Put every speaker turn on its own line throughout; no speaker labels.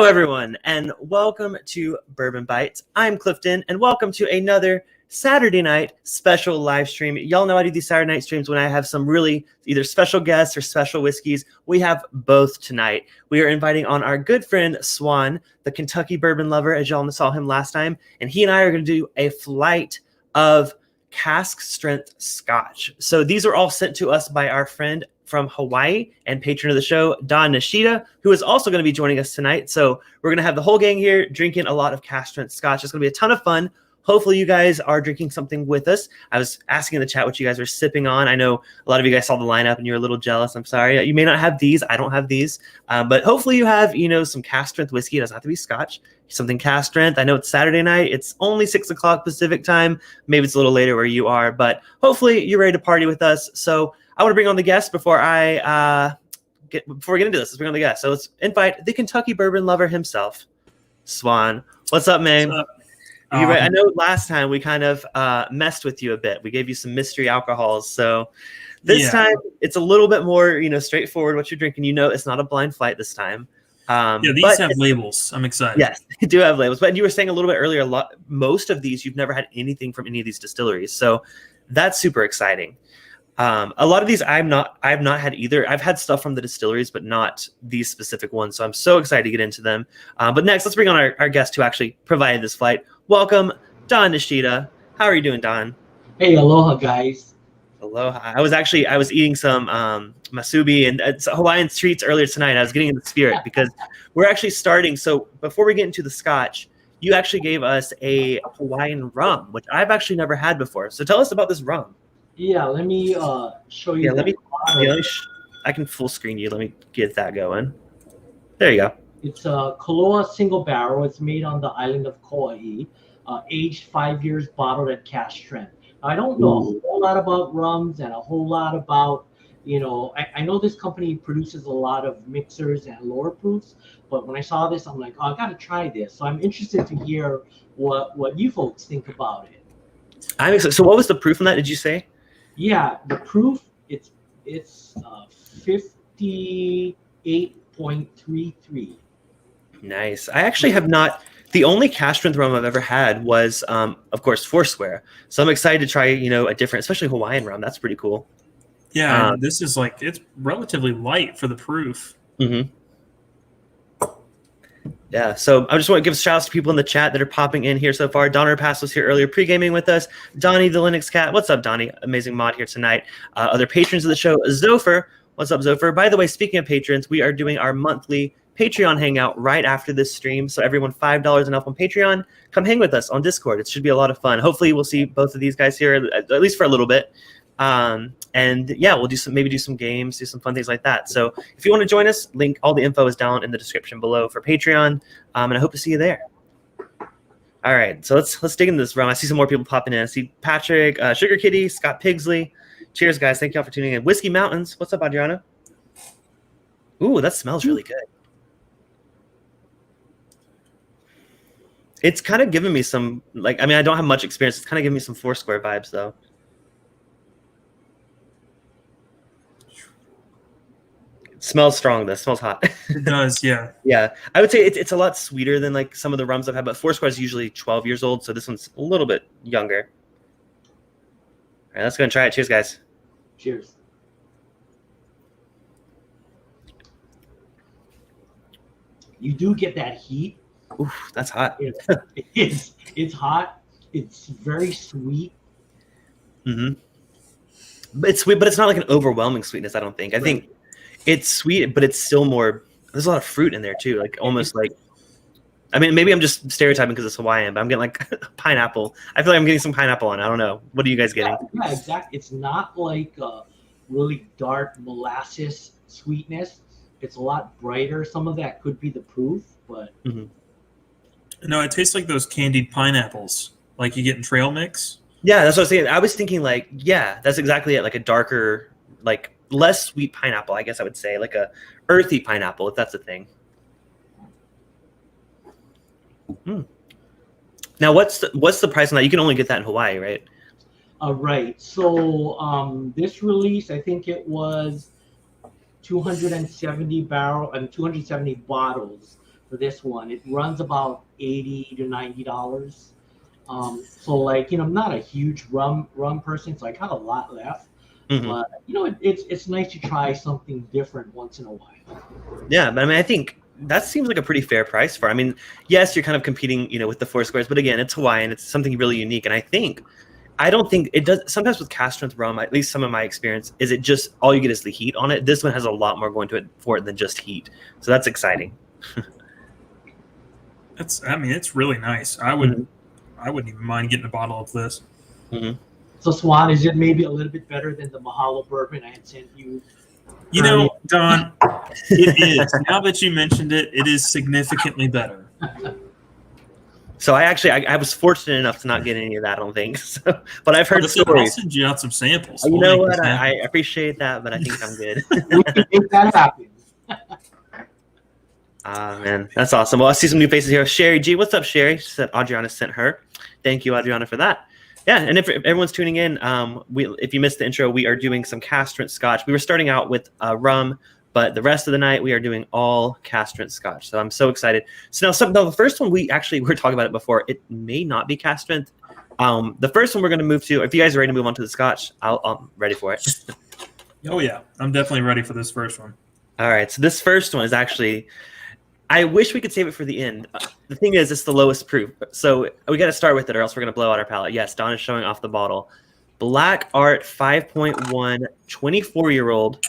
everyone, and welcome to Bourbon Byte. I'm Clifton, and welcome to another Saturday night special live stream. Y'all know I do these Saturday night streams when I have some really either special guests or special whiskeys. We have both tonight. We are inviting on our good friend Swan, the Kentucky bourbon lover, as y'all saw him last time, and he and I are going to do a flight of cask strength Scotch. So these are all sent to us by our friend from Hawaii and patron of the show, Nishita, who is also going to be joining us tonight. So we're going to have the whole gang here drinking a lot of cask strength Scotch. It's going to be a ton of fun. Hopefully you guys are drinking something with us. I was asking in the chat what you guys are sipping on. I know a lot of you guys saw the lineup and you're a little jealous. I'm sorry. You may not have these. I don't have these. But hopefully you have, some cask strength whiskey. It doesn't have to be Scotch. Something cask strength. I know it's Saturday night. It's only 6 o'clock Pacific time. Maybe it's a little later where you are. But hopefully you're ready to party with us. So I want to bring on the guest before we get into this. Let's bring on the guest. So let's invite the Kentucky bourbon lover himself, Swan. What's up, man?
What's up?
I know last time we kind of messed with you a bit. We gave you some mystery alcohols. So this time it's a little bit more, straightforward what you're drinking. It's not a blind flight this time.
These have labels. I'm excited.
Yes, they do have labels. But you were saying a little bit earlier, most of these, you've never had anything from any of these distilleries. So that's super exciting. A lot of these I've not had either. I've had stuff from the distilleries, but not these specific ones. So I'm so excited to get into them. But next, let's bring on our guest who actually provided this flight. Welcome, Nishita. How are you doing, Don?
Hey, aloha, guys.
Aloha. I was eating some masubi and Hawaiian treats earlier tonight. I was getting in the spirit because we're actually starting. So before we get into the Scotch, you actually gave us a Hawaiian rum, which I've actually never had before. So tell us about this rum.
Yeah, let me show you.
I can full screen you. Let me get that going. There you go.
It's a Koloa single barrel. It's made on the island of Kauai, aged 5 years, bottled at cask strength. I don't know a whole lot about rums and a whole lot about, I know this company produces a lot of mixers and lower proofs, but when I saw this, I'm like, I got to try this. So I'm interested to hear what you folks think about it.
I'm excited. So what was the proof on that, did you say?
Yeah, the proof, it's 58.33.
Nice. I actually have not. The only cask strength rum I've ever had was, of course, Foursquare. So I'm excited to try, a different, especially Hawaiian rum. That's pretty cool.
Yeah, and this is it's relatively light for the proof.
Mm-hmm. Yeah, so I just want to give shout outs to people in the chat that are popping in here so far. Donner Pass was here earlier pre-gaming with us. Donnie, the Linux Cat. What's up, Donnie? Amazing mod here tonight. Other patrons of the show, Zopher. What's up, Zopher? By the way, speaking of patrons, we are doing our monthly Patreon hangout right after this stream. So everyone $5 and up on Patreon, come hang with us on Discord. It should be a lot of fun. Hopefully we'll see both of these guys here, at least for a little bit. And yeah, we'll do some games, do some fun things like that. So if you want to join us, all the info is down in the description below for Patreon. And I hope to see you there. All right, so let's dig into this rum. I see some more people popping in. I see Patrick, Sugar Kitty, Scott Pigsley. Cheers, guys. Thank y'all for tuning in. Whiskey Mountains. What's up, Adriana? Ooh, that smells really good. It's kind of giving me some, I don't have much experience. It's kind of giving me some Foursquare vibes, though. It smells strong, though. It smells hot.
It does, yeah.
Yeah. I would say it's a lot sweeter than, some of the rums I've had, but Foursquare is usually 12 years old, so this one's a little bit younger. All right, let's go and try it. Cheers, guys.
Cheers. You do get that heat.
Oof, that's hot.
It's hot. It's very sweet.
Mm-hmm. But it's sweet, but it's not like an overwhelming sweetness, I don't think. I think it's sweet, but it's still more. There's a lot of fruit in there too, maybe I'm just stereotyping because it's Hawaiian, but I'm getting pineapple. I feel like I'm getting some pineapple on it. I don't know. What are you guys getting?
Yeah, exactly. It's not like really dark molasses sweetness. It's a lot brighter. Some of that could be the proof, but
no, it tastes like those candied pineapples, like you get in trail mix.
Yeah, that's what I was saying. I was thinking that's exactly it. Like a darker, less sweet pineapple, I guess I would say, like a earthy pineapple, if that's a thing. Now, what's the price on that? You can only get that in Hawaii, right?
Right. So this release, I think it was 270 bottles for this one. It runs about $80 to $90. So like, I'm not a huge rum person, so I got a lot left.
Mhm.
But it's nice to try something different once in a while.
Yeah, but I mean, I think that seems like a pretty fair price for. I mean, yes, you're kind of competing, with the Four Squares, but again, it's Hawaiian. It's something really unique, and I don't think it does. Sometimes with cask strength rum, at least some of my experience, is it just all you get is the heat on it. This one has a lot more going to it for it than just heat, so that's exciting.
It's really nice. I wouldn't even mind getting a bottle of this.
Mm-hmm.
So Swan, is it maybe a little bit better than the Mahalo bourbon I had sent you?
Don, it is. Now that you mentioned it, it is significantly better.
So I was fortunate enough to not get any of that. I don't think so, but I've heard
I'll
stories.
send you out some samples.
You
We'll
know
make
what?
this happen.
I appreciate that, but I think I'm good.
We can make that happen.
Man, that's awesome. Well, I see some new faces here. Sherry G, what's up, Sherry? She said Adriana sent her. Thank you, Adriana, for that. Yeah, and if everyone's tuning in, if you missed the intro, we are doing some cask strength Scotch. We were starting out with rum, but the rest of the night we are doing all cask strength Scotch. So I'm so excited. So now, the first one we were talking about it before. It may not be cask strength. The first one we're going to move to. If you guys are ready to move on to the Scotch, I'm ready for it.
Oh yeah, I'm definitely ready for this first one.
All right, so this first one is actually. I wish we could save it for the end. The thing is, it's the lowest proof. So we got to start with it or else we're going to blow out our palate. Yes, Don is showing off the bottle. Black Art 5.1 24-year-old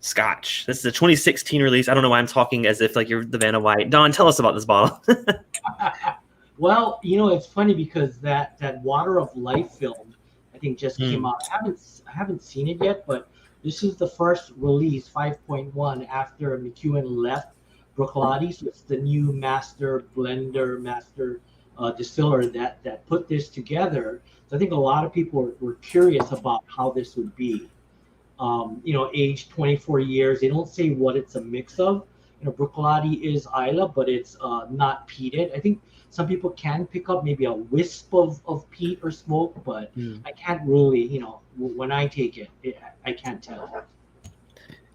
Scotch. This is a 2016 release. I don't know why I'm talking as if like you're the Vanna White. Don, tell us about this bottle.
Well, it's funny because that Water of Life film, I think, just came out. I haven't seen it yet, but this is the first release, 5.1, after McEwen left Bruichladdich. So it's the new master blender, master distiller that put this together. So I think a lot of people were curious about how this would be. Aged 24 years. They don't say what it's a mix of. Bruichladdich is Isla, but it's not peated. I think some people can pick up maybe a wisp of peat or smoke, but I can't really, when I take it, I can't tell.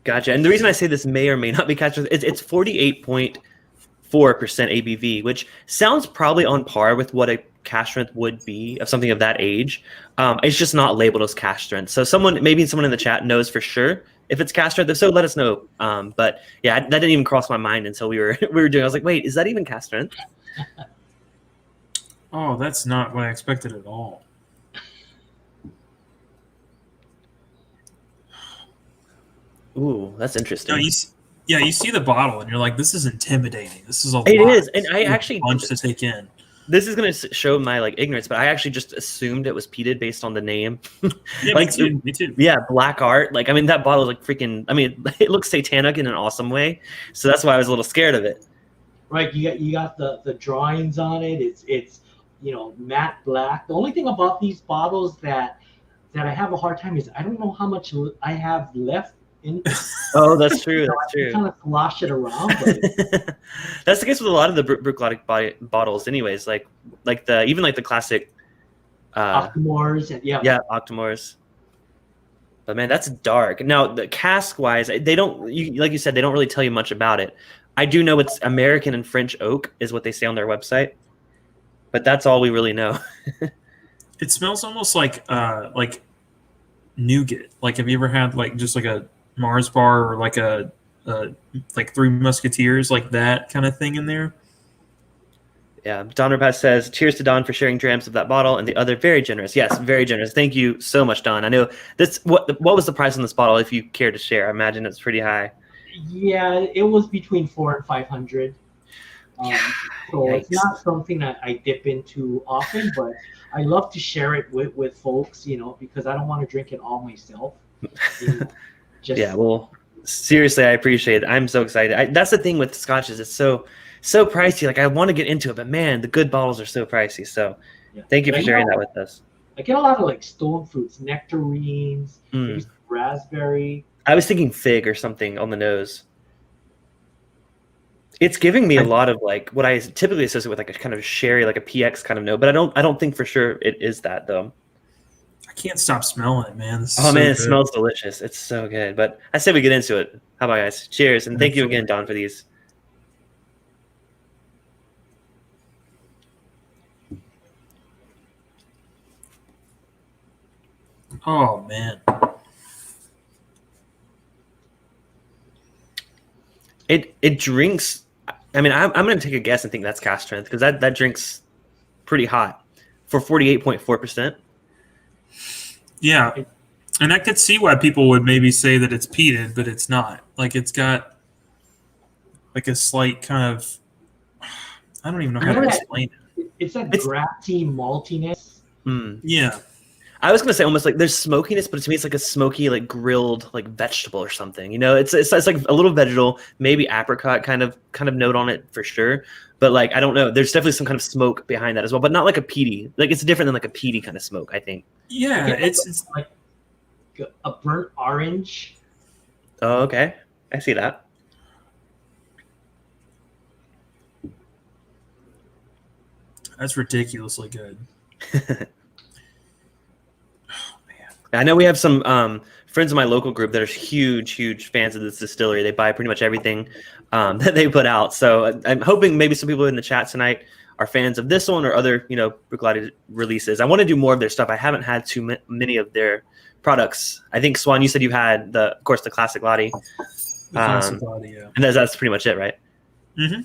Gotcha. And the reason I say this may or may not be cask strength, it's 48.4% ABV, which sounds probably on par with what a cask strength would be of something of that age. It's just not labeled as cask strength. So maybe someone in the chat knows for sure if it's cask strength. If so, let us know. But yeah, that didn't even cross my mind until we were doing. I was like, wait, is that even cask strength?
Oh, that's not what I expected at all.
Ooh, that's interesting.
No, you see the bottle and you're like, this is intimidating. This is a lot.
It is, and I
It's a
actually
bunch to take in.
This is going to show my ignorance, but I actually just assumed it was peated based on the name.
Yeah, me too.
Yeah, Black Art. That bottle is freaking. It looks satanic in an awesome way. So that's why I was a little scared of it.
Right, you got the drawings on it. It's matte black. The only thing about these bottles that I have a hard time is I don't know how much I have left in.
Oh, that's true. That's true.
Kind of slosh it around. But
that's the case with a lot of the Bruichladdich bottles, anyways. Like the classic.
Octomores and yeah,
Octomores. But man, that's dark. Now, the cask wise, they don't. Like you said, they don't really tell you much about it. I do know it's American and French oak is what they say on their website, but that's all we really know.
It smells almost like nougat. Have you ever had just a Mars bar or a Three Musketeers, that kind of thing in there?
Yeah, Don Rabat says, cheers to Don for sharing drams of that bottle, and the other very generous. Yes, very generous. Thank you so much, Don. I know this. What was the price on this bottle, if you care to share? I imagine it's pretty high.
Yeah, it was between $400 and $500. So
Yikes.
It's not something that I dip into often, but I love to share it with folks, because I don't want to drink it all myself.
Yeah, well, seriously, I appreciate it. I'm so excited. That's the thing with scotches. It's so pricey. I want to get into it, but man, the good bottles are so pricey. So thank you for sharing that with us.
I get a lot of stone fruits, nectarines, maybe some raspberry.
I was thinking fig or something on the nose. It's giving me a lot of what I typically associate with a kind of sherry, a PX kind of note, but I don't think for sure it is that though.
I can't stop smelling it, man.
It smells delicious. It's so good. But I say we get into it. How about guys? Cheers, and thank you again, Don, for these.
Oh man.
It drinks. I mean, I'm going to take a guess and think that's cask strength because that drinks pretty hot for 48.4%.
Yeah, and I could see why people would maybe say that it's peated, but it's not. Like it's got like a slight kind of. I don't even know how to explain it.
It's that grassy maltiness.
Yeah.
I was gonna say almost like there's smokiness, but to me it's like a smoky, like grilled, like vegetable or something. You know, it's like a little vegetal, maybe apricot kind of note on it for sure. But like I don't know, there's definitely some kind of smoke behind that as well, but not like a peaty. Like it's different than like a peaty kind of smoke, I think.
Yeah, it's
like a burnt orange.
Oh, okay, I see that.
That's ridiculously good.
I know we have some friends in my local group that are huge fans of this distillery. They buy pretty much everything that they put out. So I'm hoping maybe some people in the chat tonight are fans of this one or other, Bruichladdich releases. I want to do more of their stuff. I haven't had too many of their products. I think Swan, you said you had of course, the Classic Lottie.
Classic Lottie, yeah.
And that's pretty much it, right?
Mm-hmm.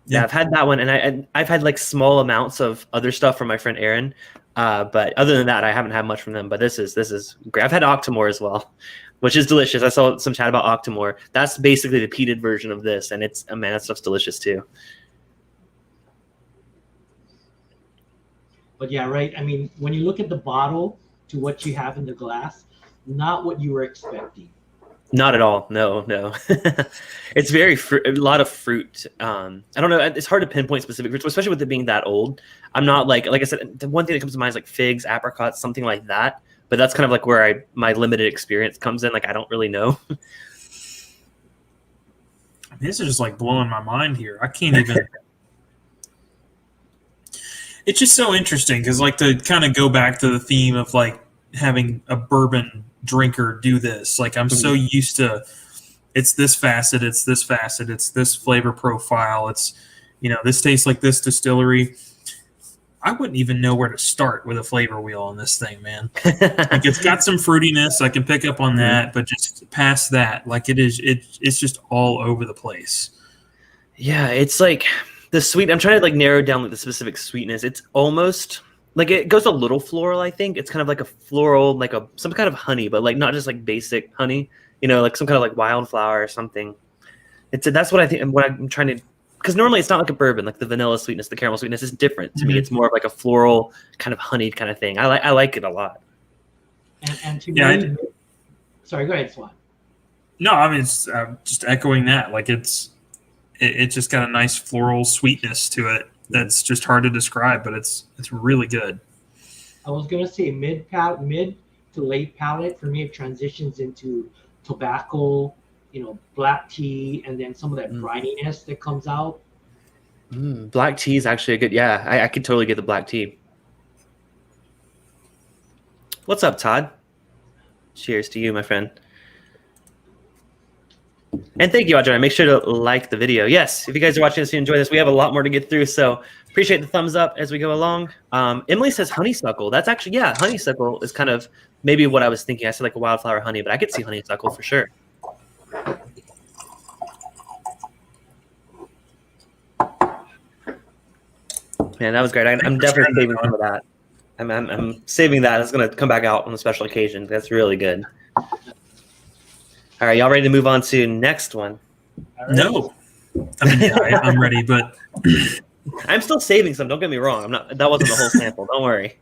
Yeah, I've had that one, and I've had like small amounts of other stuff from my friend Aaron. But other than that, I haven't had much from them. But this is great. I've had Octomore as well, which is delicious. I saw some chat about Octomore. That's basically the peated version of this, and that stuff's delicious too.
But yeah, right. I mean, when you look at the bottle to what you have in the glass, not what you were expecting.
Not at all. No. It's very a lot of fruit. I don't know. It's hard to pinpoint specific fruits, especially with it being that old. I'm not like I said, the one thing that comes to mind is like figs, apricots, something like that. But that's kind of like where my limited experience comes in. Like I don't really know.
This is just like blowing my mind here. I can't even. It's just so interesting because like to kind of go back to the theme of like having a bourbon drinker do this. Like I'm so used to it's this facet, it's this flavor profile, it's this tastes like this distillery. I wouldn't even know where to start with a flavor wheel on this thing, man. Like it's got some fruitiness, I can pick up on that, but just past that, like it's just all over the place.
Yeah, it's like the sweet. I'm trying to like narrow down like the specific sweetness. It's almost like it goes a little floral, I think. It's kind of like a floral, like some kind of honey, but like not just like basic honey, like some kind of like wildflower or something. That's what I think, and what I'm trying to, because normally it's not like a bourbon, like the vanilla sweetness, the caramel sweetness is different to me. It's more of like a floral kind of honeyed kind of thing. I like it a lot.
And to me, sorry, go ahead, Swan.
No, I mean, it's just echoing that. Like it's just got a nice floral sweetness to it. That's just hard to describe, but it's really good.
I was gonna say mid to late palate. For me, it transitions into tobacco, black tea, and then some of that brininess that comes out.
Black tea is actually a good. Yeah, I could totally get the black tea. What's up, Todd? Cheers to you, my friend. And thank you, Audrey. Make sure to like the video. Yes, if you guys are watching this, you enjoy this. We have a lot more to get through, so appreciate the thumbs up as we go along. Emily says honeysuckle. That's actually, honeysuckle is kind of maybe what I was thinking. I said like a wildflower honey, but I could see honeysuckle for sure. Man, that was great. I'm definitely saving some of that. I'm saving that. It's going to come back out on a special occasion. That's really good. All right, y'all ready to move on to next one?
Right.
No, I mean I'm ready, but
I'm still saving some. Don't get me wrong. I'm not. That wasn't the whole sample. Don't worry.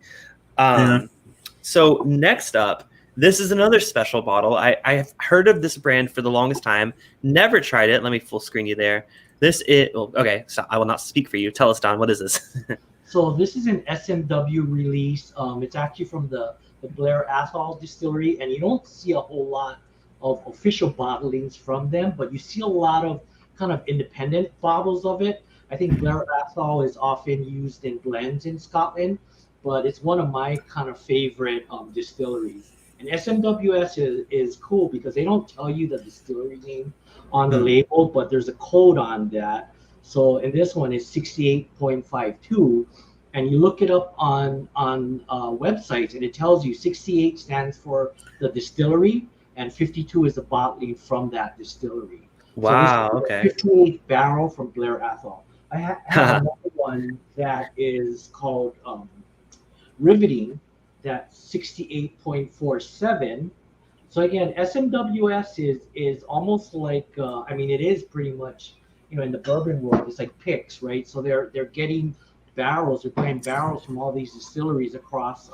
So next up, this is another special bottle. I've heard of this brand for the longest time. Never tried it. Let me full screen you there. This is okay. So I will not speak for you. Tell us, Don. What is this?
So this is an SMW release. It's actually from the Blair Athol distillery, and you don't see a whole lot of official bottlings from them, but you see a lot of kind of independent bottles of it. I think Blair Athol is often used in blends in Scotland, but it's one of my kind of favorite distilleries. And SMWS is cool because they don't tell you the distillery name on the label, but there's a code on that. So in this one, it's 68.52. and you look it up on websites, and it tells you 68 stands for the distillery, and 52 is the bottling from that distillery.
Wow.
So this
Okay.
is the 58th barrel from Blair Athol. I have another one that is called Riveting, that's 68.47. So again, SMWS is almost like I mean, it is pretty much, in the bourbon world, it's like picks, right? So they're getting barrels, they're buying barrels from all these distilleries across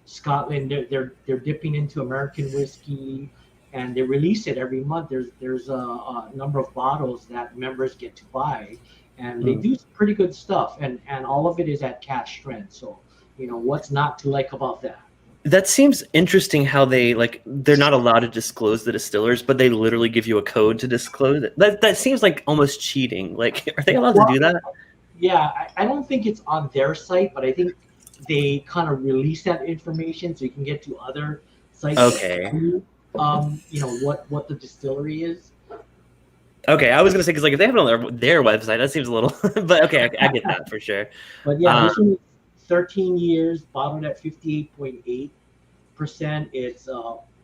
Scotland. They're dipping into American whiskey, and they release it every month. There's a number of bottles that members get to buy, and they do some pretty good stuff, and all of it is at cash strength. So what's not to like about that?
That seems interesting how they're not allowed to disclose the distillers, but they literally give you a code to disclose it. That seems like almost cheating. Like, are they allowed to do that?
Yeah, I don't think it's on their site, but I think they kind of release that information so you can get to other sites.
Okay.
What the distillery is.
Okay, I was gonna say, because if they have it on their website, that seems a little. But okay, I get that for sure.
But yeah, this one is 13 years, bottled at 58.8%. Its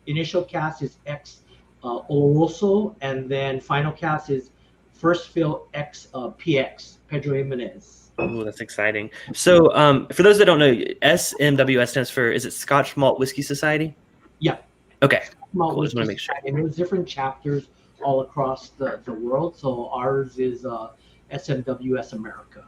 initial cask is X Oloroso, and then final cask is first fill X PX Pedro Jimenez.
Oh, that's exciting. So, for those that don't know, SMWS stands for, is it Scotch Malt Whiskey Society?
Yeah.
Okay.
Malt
Cool. Just
Whiskey
want to make sure.
Society, and there's different chapters all across the world. So ours is SMWS America.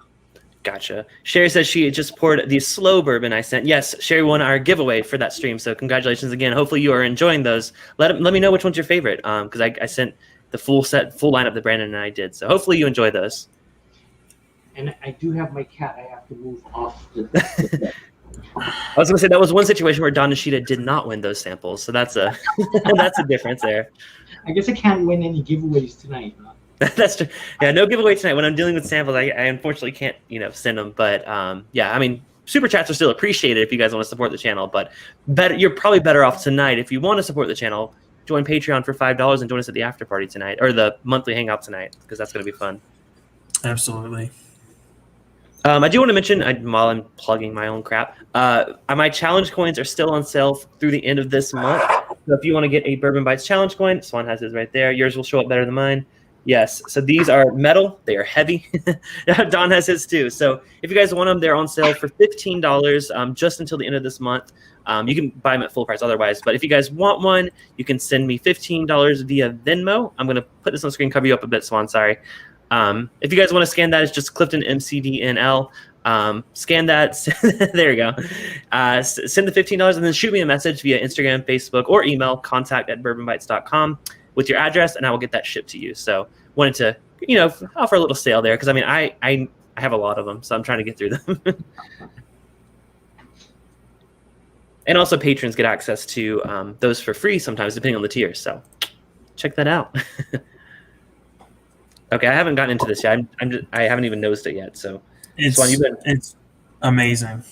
Gotcha. Sherry says she just poured the slow bourbon I sent. Yes, Sherry won our giveaway for that stream. So congratulations again. Hopefully you are enjoying those. Let me know which one's your favorite. Because I sent the full lineup that Brandon and I did. So hopefully you enjoy those.
And I do have my cat. I have to move off the
I was going to say that was one situation where Don Nishita did not win those samples. So that's a that's a difference there.
I guess I can't win any giveaways tonight, huh?
That's true. Yeah, no giveaway tonight. When I'm dealing with samples, I unfortunately can't, send them. But yeah, I mean, super chats are still appreciated if you guys want to support the channel. But you're probably better off tonight if you want to support the channel. Join Patreon for $5 and join us at the after party tonight, or the monthly hangout tonight, because that's going to be fun.
Absolutely.
I do want to mention, while I'm plugging my own crap, my challenge coins are still on sale through the end of this month. So if you want to get a Bourbon Bytes challenge coin, Swan has his right there. Yours will show up better than mine. Yes, so these are metal. They are heavy. Don has his too. So if you guys want them, they're on sale for $15 just until the end of this month. You can buy them at full price otherwise. But if you guys want one, you can send me $15 via Venmo. I'm going to put this on the screen, cover you up a bit, Swan, sorry. If you guys want to scan that, it's just Clifton MCDNL. Scan that. There you go. Send the $15 and then shoot me a message via Instagram, Facebook, or email, contact@bourbonbytes.com. with your address, and I will get that shipped to you. So wanted to, offer a little sale there, because I mean, I have a lot of them, so I'm trying to get through them. And also patrons get access to those for free sometimes, depending on the tier. So check that out. Okay, I haven't gotten into this yet. I haven't even nosed it yet. So
It's amazing.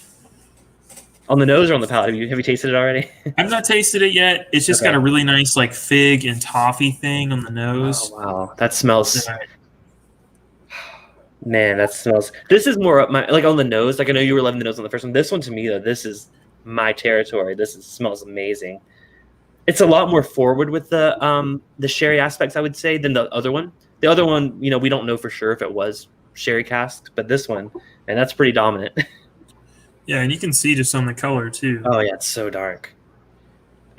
On the nose or on the palate? Have you tasted it already?
I've not tasted it yet. It's just got a really nice fig and toffee thing on the nose.
Oh, wow. That smells. Man, that smells. This is more up my on the nose. I know you were loving the nose on the first one. This one to me though, this is my territory. Smells amazing. It's a lot more forward with the sherry aspects, I would say, than the other one. The other one, we don't know for sure if it was sherry cask, but this one, and that's pretty dominant.
Yeah, and you can see just on the color too.
Oh yeah, it's so dark.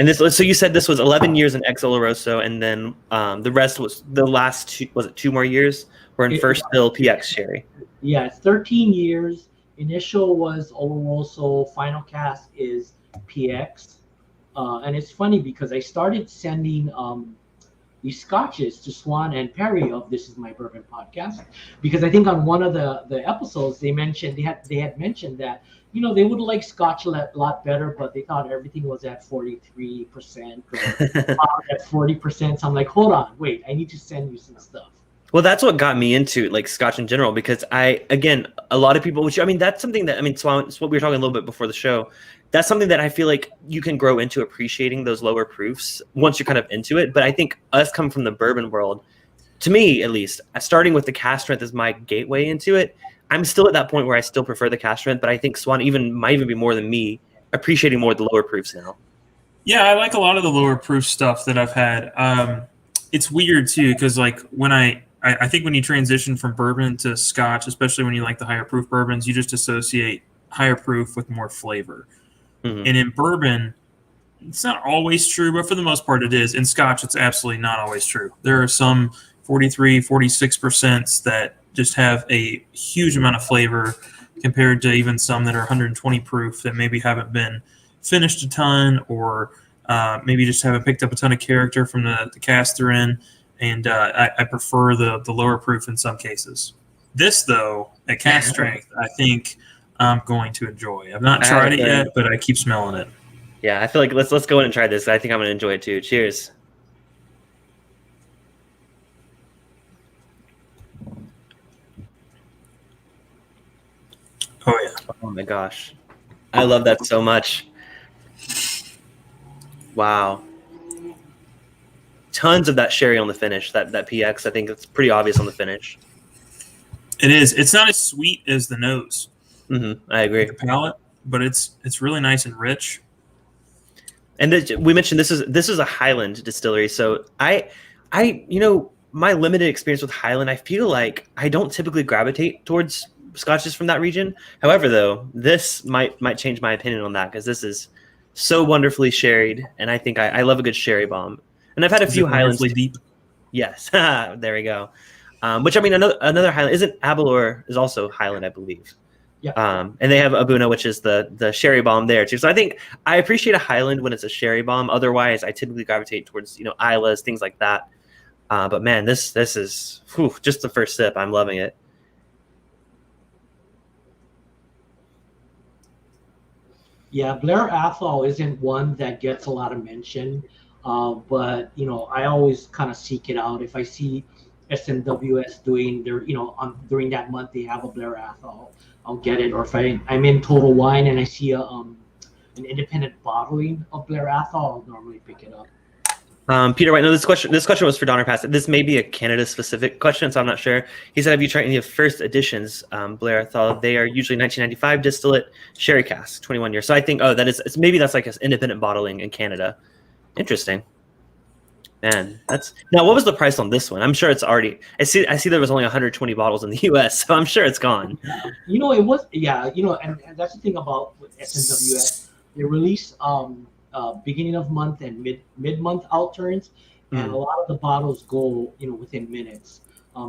And so you said this was 11 years in Ex Oloroso, and then the rest was the last two. Was it 2 more years? We're in first fill PX sherry.
Yeah, it's 13 years. Initial was Oloroso. Final cask is PX. And it's funny because I started sending these scotches to Swan and Perry of This Is My Bourbon podcast, because I think on one of the episodes they had mentioned that they would like Scotch a lot better, but they thought everything was at 43% or at 40%. So I'm like, hold on, wait, I need to send you some stuff.
Well, that's what got me into Scotch in general, because a lot of people, that's something that, Swan, it's what we were talking a little bit before the show. That's something that I feel like you can grow into appreciating those lower proofs once you're kind of into it. But I think us coming from the bourbon world, to me at least, starting with the cask strength is my gateway into it. I'm still at that point where I still prefer the cask strength, but I think Swan might even be more than me, appreciating more the lower proofs now.
Yeah, I like a lot of the lower proof stuff that I've had. It's weird too, because like when I think when you transition from bourbon to Scotch, especially when you like the higher proof bourbons, you just associate higher proof with more flavor.
Mm-hmm.
And in bourbon, it's not always true, but for the most part it is. In Scotch, it's absolutely not always true. There are some 43, 46% that just have a huge amount of flavor compared to even some that are 120 proof that maybe haven't been finished a ton, or maybe just haven't picked up a ton of character from the cask they're in. And I prefer the lower proof in some cases. This, though, at cask strength, I think I'm going to enjoy. I've not tried it yet, but I keep smelling it.
Yeah, I feel like let's go in and try this. I think I'm going to enjoy it too. Cheers.
Oh, yeah.
Oh, my gosh. I love that so much. Wow. Tons of that sherry on the finish, that PX. I think it's pretty obvious on the finish.
It is. It's not as sweet as the nose.
Mm-hmm. I agree.
The palate, but it's really nice and rich.
And we mentioned this is a Highland distillery, so I my limited experience with Highland, I feel like I don't typically gravitate towards scotches from that region. However, though, this might change my opinion on that, because this is so wonderfully sherried, and I think I love a good sherry bomb. And I've had a few Highlands.
Deep.
Yes, there we go. Which, I mean, another Highland isn't Aberlour is also Highland, I believe.
Yeah.
And they have Abuna, which is the sherry bomb there too. So I think I appreciate a Highland when it's a sherry bomb. Otherwise, I typically gravitate towards Islays, things like that. But man, this is just the first sip. I'm loving it.
Yeah, Blair Athol isn't one that gets a lot of mention, but I always kind of seek it out. If I see SMWS doing their, during that month they have a Blair Athol, I'll get it. Or if I'm in Total Wine and I see an independent bottling of Blair Athol, I'll normally pick it up.
Peter White, no, this question was for Donner Pass. This may be a Canada-specific question, so I'm not sure. He said, have you tried any of first editions Blair Athol? They are usually 1995 distillate sherry cask, 21 years. So I think, maybe that's like an independent bottling in Canada. Interesting. Man, now what was the price on this one? I'm sure it's already. I see there was only 120 bottles in the U.S., so I'm sure it's gone.
It was, and that's the thing about SMWS. They release beginning of month and mid-month outturns, and a lot of the bottles go within minutes.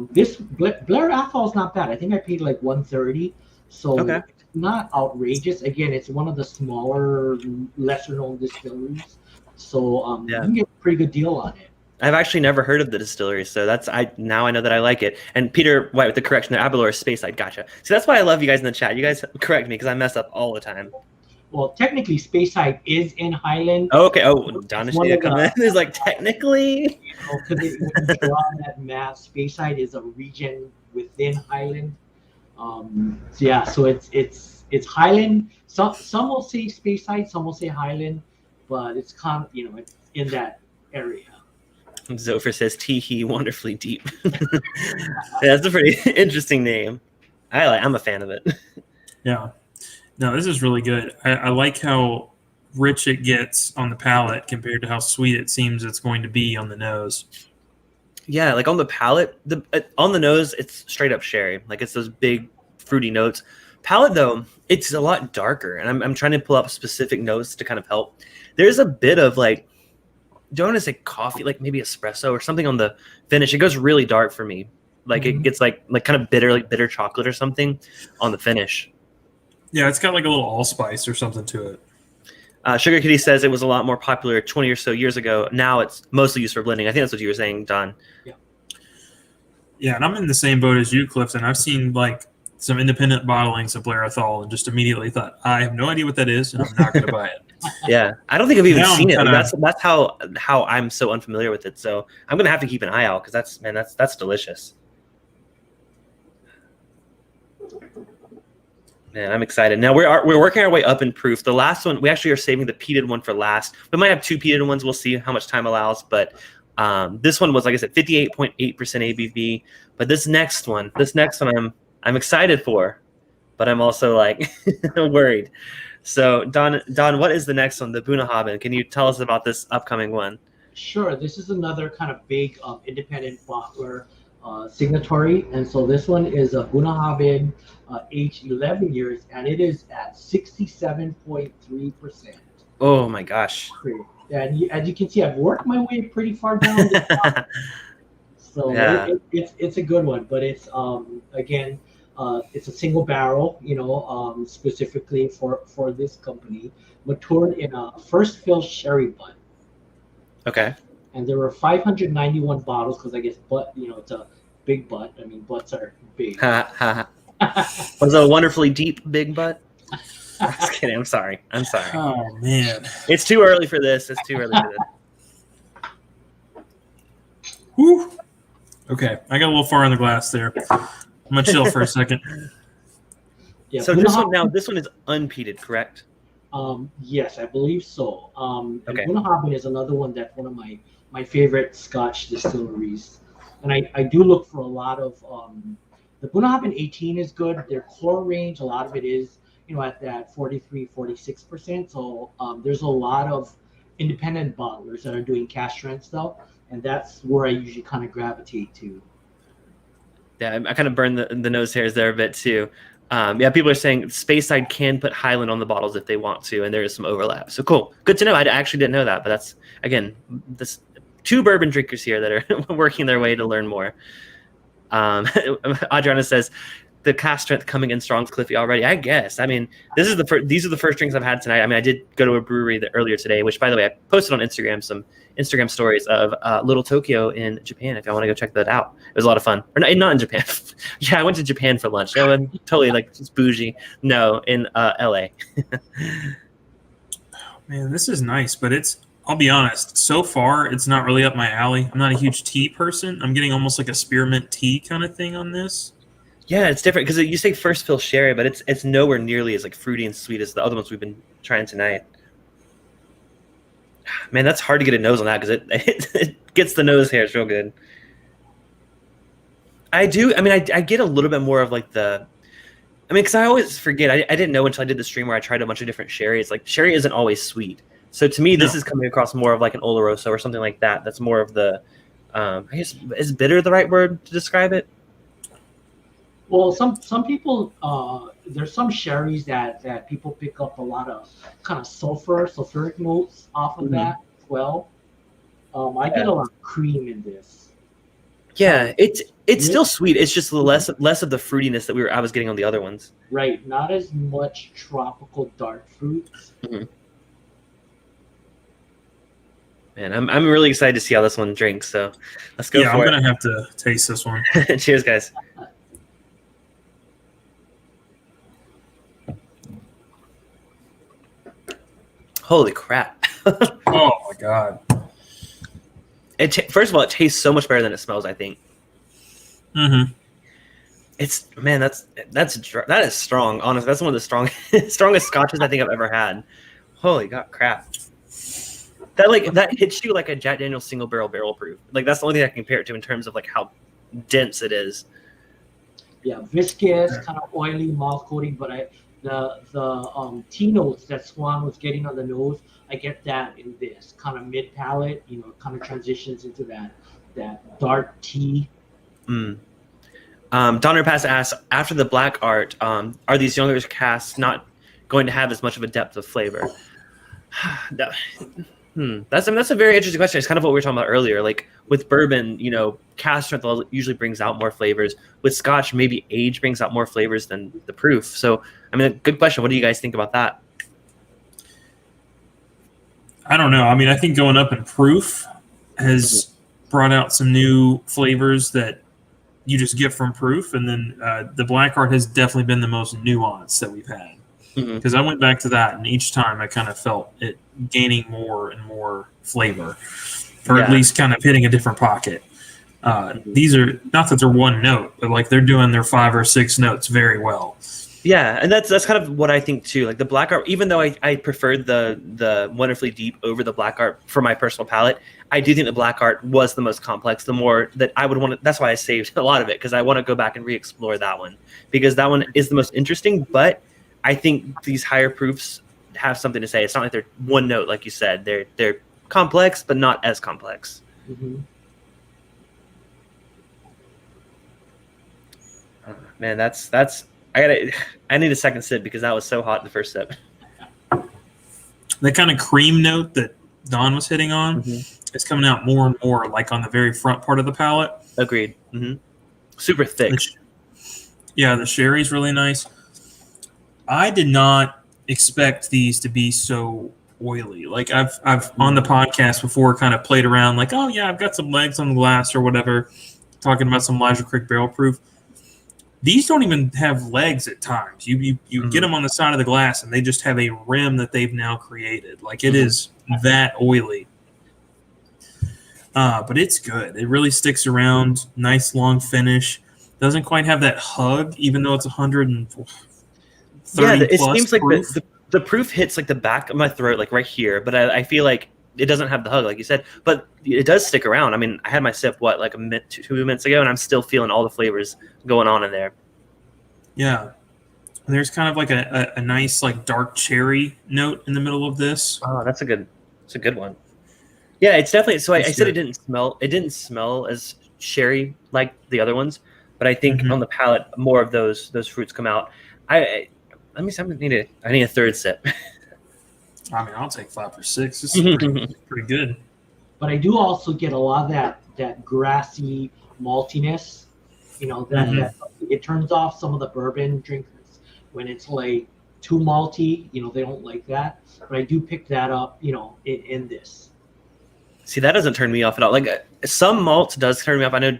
This Blair Athol is not bad. I think I paid like $130, so it's not outrageous. Again, it's one of the smaller, lesser-known distilleries, so you can get a pretty good deal on it.
I've actually never heard of the distillery, so now I know that I like it. And Peter White with the correction there, Aberlour is Speyside. Gotcha. So that's why I love you guys in the chat. You guys correct me because I mess up all the time.
Well, technically, Speyside is in Highland.
Okay. Oh, Don Nishita come in. It's like technically.
When you draw that map, Speyside is a region within Highland. So it's Highland. Some will say Speyside, some will say Highland, but it's kind of it's in that area.
Zopher says Teehee wonderfully deep. That's a pretty interesting name. I'm a fan of it.
Yeah. No, this is really good. I like how rich it gets on the palate compared to how sweet it seems it's going to be on the nose.
Yeah, like on the palate, on the nose, it's straight up sherry. Like it's those big fruity notes. Palate, though, it's a lot darker. And I'm trying to pull up specific notes to kind of help. There's a bit of like, don't want to say coffee, like maybe espresso or something on the finish. It goes really dark for me. Like it gets like kind of bitter, like bitter chocolate or something on the finish.
Yeah, it's got like a little allspice or something to it.
Sugar Kitty says it was a lot more popular 20 or so years ago. Now it's mostly used for blending. I think that's what you were saying, Don.
Yeah, and I'm in the same boat as you, Clifton. I've seen like some independent bottlings of Blair Athol and just immediately thought, I have no idea what that is, and I'm not going to buy it.
Yeah, I don't think I've even seen it. That's how I'm so unfamiliar with it. So I'm going to have to keep an eye out because that's delicious. Man, I'm excited. Now we're working our way up in proof. The last one, we actually are saving the peated one for last. We might have two peated ones. We'll see how much time allows. But this one was, like I said, 58.8% ABV. But this next one, I'm excited for, but I'm also like worried. So Don, what is the next one? The Bunnahabhain. Can you tell us about this upcoming one?
Sure. This is another kind of big independent bottler signatory, and so this one is a Bunnahabhain, aged 11 years, and it is at 67.3%.
Oh my gosh!
And as you can see, I've worked my way pretty far down. So yeah. It's a good one, but it's again. It's a single barrel, specifically for this company, matured in a first fill sherry butt.
Okay.
And there were 591 bottles because I guess it's a big butt. I mean, butts are big.
Was it a wonderfully deep big butt? I'm just kidding. I'm sorry.
Oh man,
it's too early for this.
Whew. Okay, I got a little far in the glass there. I'm gonna chill for a second.
Yeah.
So this one is unpeated, correct?
Yes, I believe so.
Okay.
And Bunnahabhain is another one that's one of my favorite Scotch distilleries, and I do look for a lot of the Bunnahabhain 18 is good. Their core range, a lot of it is at that 43-46%. So there's a lot of independent bottlers that are doing cask strength stuff, and that's where I usually kind of gravitate to.
Yeah, I kind of burned the nose hairs there a bit too. People are saying Speyside can put Highland on the bottles if they want to, and there is some overlap. So cool, good to know. I actually didn't know that, but that's this two bourbon drinkers here that are working their way to learn more. Adriana says the cask strength coming in strong, Cliffy already. I guess. I mean, these are the first drinks I've had tonight. I mean, I did go to a brewery earlier today, which by the way, I posted on Instagram some Instagram stories of Little Tokyo in Japan. If y'all want to go check that out, it was a lot of fun. Or not in Japan. Yeah, I went to Japan for lunch. I went totally like just bougie. No, in LA.
Man, this is nice, but I'll be honest. So far, it's not really up my alley. I'm not a huge tea person. I'm getting almost like a spearmint tea kind of thing on this.
Yeah, it's different because you say first fill sherry, but it's nowhere nearly as like fruity and sweet as the other ones we've been trying tonight. Man, that's hard to get a nose on that because it gets the nose hairs real good. I do. I mean, I get a little bit more of like because I always forget. I didn't know until I did the stream where I tried a bunch of different sherries. Like sherry isn't always sweet. So to me, this is coming across more of like an Oloroso or something like that. That's more of the, I guess, is bitter the right word to describe it?
Well, some people, there's some sherries that people pick up a lot of kind of sulfuric notes off of that as well. I get a lot of cream in this.
Yeah, it's still sweet. It's just less of the fruitiness that I was getting on the other ones.
Right, not as much tropical dark fruits.
Mm-hmm. Man, I'm really excited to see how this one drinks. So let's go.
Yeah, I'm gonna have to taste this one.
Cheers, guys. Holy crap!
Oh my god!
First of all, it tastes so much better than it smells. I think.
Mm-hmm.
That is strong. Honestly, that's one of the strongest scotches I think I've ever had. Holy god, crap! That hits you like a Jack Daniel's single barrel proof. Like that's the only thing I can compare it to in terms of like how dense it is.
Yeah, viscous, kind of oily mouth coating, but the tea notes that Swan was getting on the nose, I get that in this kind of mid palate. Kind of transitions into that dark tea.
Donner Pass asks, after the black art, are these younger casks not going to have as much of a depth of flavor? That's a very interesting question. It's kind of what we were talking about earlier. Like with bourbon, cask strength usually brings out more flavors. With Scotch, maybe age brings out more flavors than the proof. So, I mean, good question. What do you guys think about that?
I don't know. I mean, I think going up in proof has brought out some new flavors that you just get from proof. And then the black art has definitely been the most nuanced that we've had. Because I went back to that, and each time I kind of felt it gaining more and more flavor, or at least kind of hitting a different pocket. These are not that they're one note, but like they're doing their 5 or 6 notes very well.
Yeah, and that's kind of what I think too. Like the black art, even though I preferred the Wonderfully Deep over the black art for my personal palate, I do think the black art was the most complex. The more that I would want to, that's why I saved a lot of it, because I want to go back and re-explore that one, because that one is the most interesting. But I think these higher proofs have something to say. It's not like they're one note, like you said. They're complex, but not as complex.
Mm-hmm.
Man, that's I need a second sip because that was so hot the first sip.
That kind of cream note that Don was hitting on is coming out more and more, like on the very front part of the palate.
Agreed. Super thick.
The sherry's really nice. I did not expect these to be so oily. Like I've on the podcast before kind of played around like, oh yeah, I've got some legs on the glass or whatever, talking about some Elijah Creek barrel proof. These don't even have legs at times. You get them on the side of the glass and they just have a rim that they've now created. Like it is that oily. But it's good. It really sticks around. Nice long finish. Doesn't quite have that hug, even though it's 130
it
plus
seems like
proof.
the proof hits like the back of my throat, like right here. But I feel like it doesn't have the hug, like you said. But it does stick around. I mean, I had my sip, like a minute, 2 minutes ago, and I'm still feeling all the flavors going on in there.
Yeah. There's kind of like a nice like dark cherry note in the middle of this.
Oh, that's a good one. Yeah, it's definitely. So I said it didn't smell as sherry like the other ones, but I think on the palate more of those fruits come out. I need a third sip.
I mean, I'll take 5 or 6. This is pretty good.
But I do also get a lot of that grassy maltiness. You know, that it turns off some of the bourbon drinkers when it's like too malty. You know, they don't like that. But I do pick that up, you know, in this.
See, that doesn't turn me off at all. Like some malt does turn me off. I know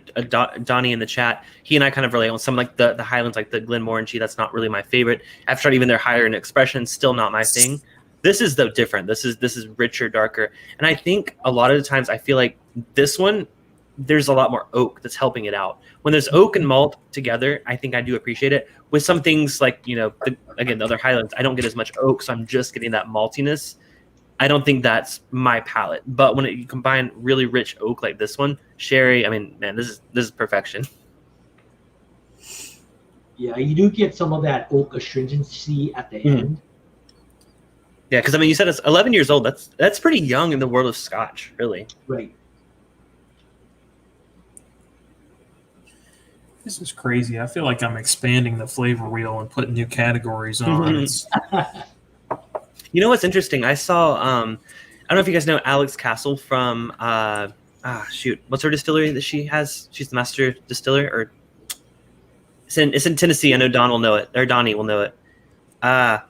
Donnie in the chat, he and I kind of relate on some like the Highlands, like the Glenmorangie. That's not really my favorite. I've tried even their higher in expression, still not my thing. This is though different. This is richer, darker, and I think a lot of the times I feel like this one, there's a lot more oak that's helping it out. When there's oak and malt together, I think I do appreciate it. With some things like, you know, the other Highlands, I don't get as much oak, so I'm just getting that maltiness. I don't think that's my palate. But when you combine really rich oak like this one, sherry, I mean, man, this is perfection.
Yeah, you do get some of that oak astringency at the end.
Yeah, because I mean, you said it's 11 years old. That's pretty young in the world of Scotch, really.
Right.
This is crazy. I feel like I'm expanding the flavor wheel and putting new categories on.
You know what's interesting? I saw, I don't know if you guys know Alex Castle from, what's her distillery that she has? She's the master distiller, or it's in Tennessee. I know Don will know it, or Donnie will know it. Dang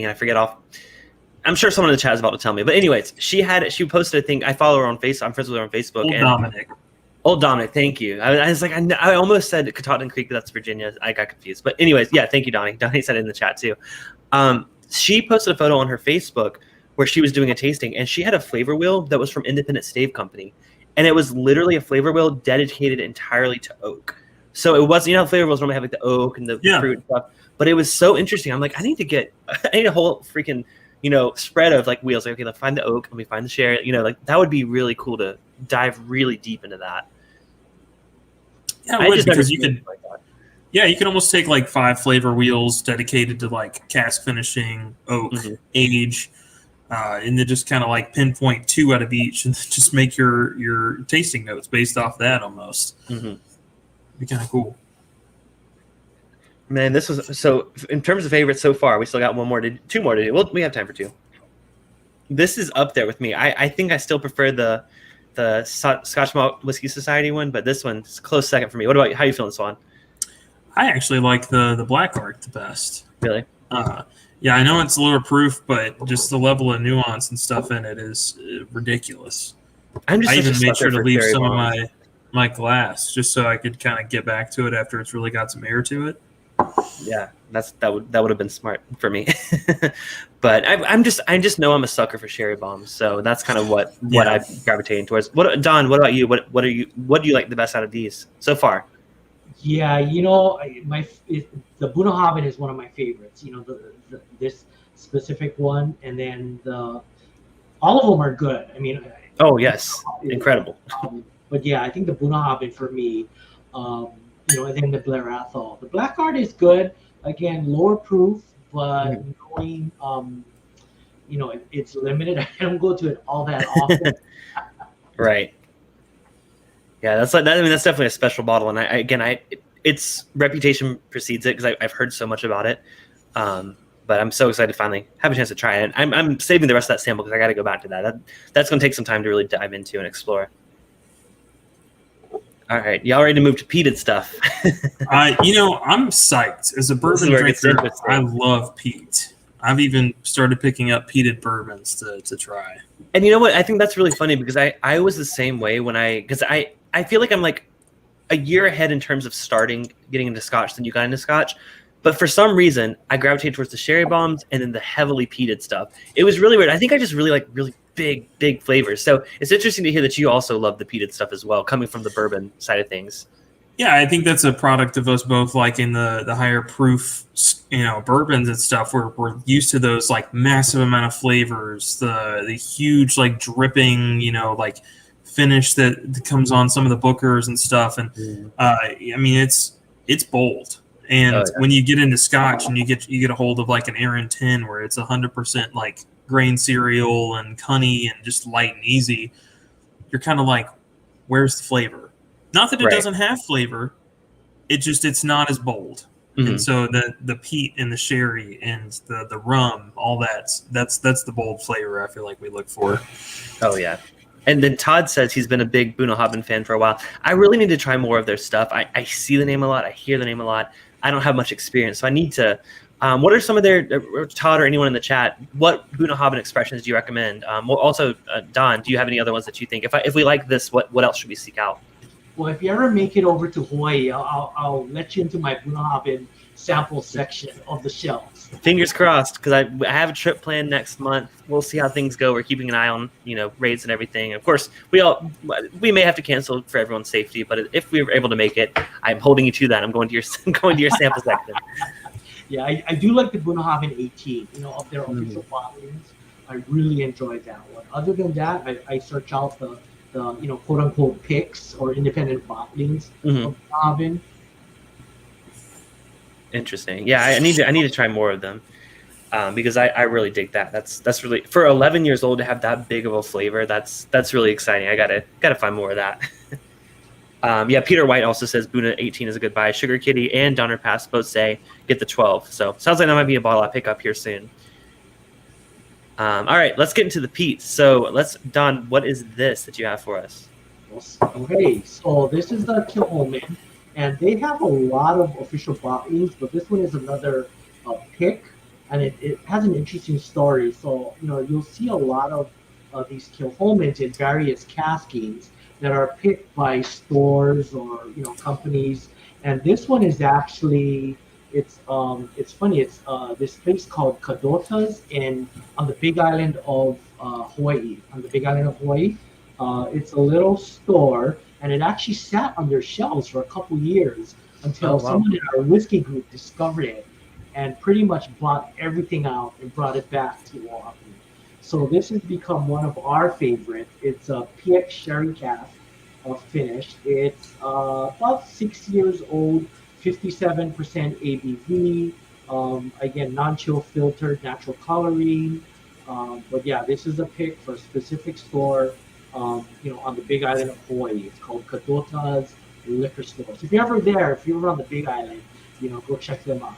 it, I forget off. I'm sure someone in the chat is about to tell me. But anyways, she posted a thing. I follow her on Facebook. I'm friends with her on Facebook. Old Dominic, thank you. I was like, I almost said Catawba Creek, but that's Virginia. I got confused. But anyways, yeah, thank you, Donnie. Donnie said it in the chat too. She posted a photo on her Facebook where she was doing a tasting, and she had a flavor wheel that was from Independent Stave Company. And it was literally a flavor wheel dedicated entirely to oak. So it wasn't, you know, flavor wheels normally have like the oak and the fruit and stuff. But it was so interesting. I'm like, I need a whole freaking, you know, spread of like wheels. Like, okay, let's find the oak, let me find the sherry. You know, like that would be really cool to dive really deep into that.
Yeah, because you could, like that. Yeah, you can almost take like 5 flavor wheels dedicated to like cask finishing, oak, age, and then just kind of like pinpoint 2 out of each, and just make your tasting notes based off that almost. Be kind of cool.
Man, this was so. In terms of favorites so far, we still got 2 more to do. Well, we have time for 2. This is up there with me. I think I still prefer the Scotch Malt Whiskey Society one, but this one's a close second for me. What about you? How are you feeling, Swan?
I actually like the Black Art the best.
Really?
Yeah, I know it's lower proof, but just the level of nuance and stuff in it is ridiculous. I even made sure to leave some of my glass just so I could kind of get back to it after it's really got some air to it.
Yeah, that would have been smart for me. But I just know I'm a sucker for sherry bombs, so that's kind of what I'm gravitating towards. Don, what about you? What do you like the best out of these so far?
Yeah, the Bunnahabhain is one of my favorites. This specific one, and then all of them are good. I mean,
Oh yes, incredible.
but yeah, I think the Bunnahabhain for me, um, and then the Blair Athol. The Black Art is good. Again, lower proof, but knowing, it's limited. I don't go to it all that often.
Right. Yeah, that's like that. I mean, that's definitely a special bottle, and its reputation precedes it because I've heard so much about it. But I'm so excited to finally have a chance to try it. I'm saving the rest of that sample because I got to go back to that. That's going to take some time to really dive into and explore. All right, y'all ready to move to peated stuff?
I'm psyched. As a bourbon drinker, I love peat. I've even started picking up peated bourbons to try.
And you know what? I think that's really funny because I was the same way because I feel like I'm like a year ahead in terms of getting into Scotch than you got into Scotch. But for some reason, I gravitated towards the sherry bombs and then the heavily peated stuff. It was really weird. I think I just really like really big flavors. So it's interesting to hear that you also love the peated stuff as well, coming from the bourbon side of things.
Yeah, I think that's a product of us both liking the higher proof, bourbons and stuff. We're used to those like massive amount of flavors, the huge like dripping, like finish that comes on some of the Bookers and stuff. And I mean, it's bold. And when you get into Scotch and you get a hold of like an Aaron 10 where it's 100% like grain cereal and honey and just light and easy, you're kind of like, where's the flavor? Not that it doesn't have flavor, it's not as bold. Mm-hmm. And so the peat and the sherry and the rum, all that's the bold flavor I feel like we look for.
Oh yeah. And then Todd says he's been a big Bunnahabhain fan for a while. I really need to try more of their stuff. I see the name a lot. I hear the name a lot. I don't have much experience, so I need to. What are some of their, Todd or anyone in the chat, what Bunnahabhain expressions do you recommend? Also, Don, do you have any other ones that you think, if we like this, what else should we seek out?
Well, if you ever make it over to Hawaii, I'll let you into my Bunnahabhain sample section of the shelves.
Fingers crossed, because I have a trip planned next month. We'll see how things go. We're keeping an eye on rates and everything. Of course, we may have to cancel for everyone's safety, but if we were able to make it, I'm holding you to that. I'm going to your sample section.
Yeah, I do like the Bunnahabhain 18. Of their official bottlings, I really enjoyed that one. Other than that, I search out the quote unquote picks or independent bottlings of Bunnahabhain.
Interesting. Yeah, I need to try more of them because I really dig that. That's really, for 11 years old to have that big of a flavor. That's really exciting. I gotta find more of that. Yeah, Peter White also says Bunna 18 is a good buy. Sugar Kitty and Donner Pass both say get the 12. So sounds like that might be a bottle I pick up here soon. All right, let's get into the peat. So Don, what is this that you have for us?
Okay, so this is the Kilchoman, and they have a lot of official bottlings, but this one is another pick, and it has an interesting story. So you'll see a lot of these Kilchomans in various caskings that are picked by stores or companies, and this one is actually it's funny. It's this place called Kadota's on the Big Island of Hawaii. It's a little store, and it actually sat on their shelves for a couple years until someone in our whiskey group discovered it and pretty much bought everything out and brought it back to Oahu. So this has become one of our favorites. It's a PX Sherry Cask finished. It's about 6 years old, 57% ABV. Again, non-chill filtered, natural coloring. But yeah, this is a pick for a specific store, on the Big Island of Hawaii. It's called Kadota's Liquor Store. So if you're ever there, if you're ever on the Big Island, go check them out.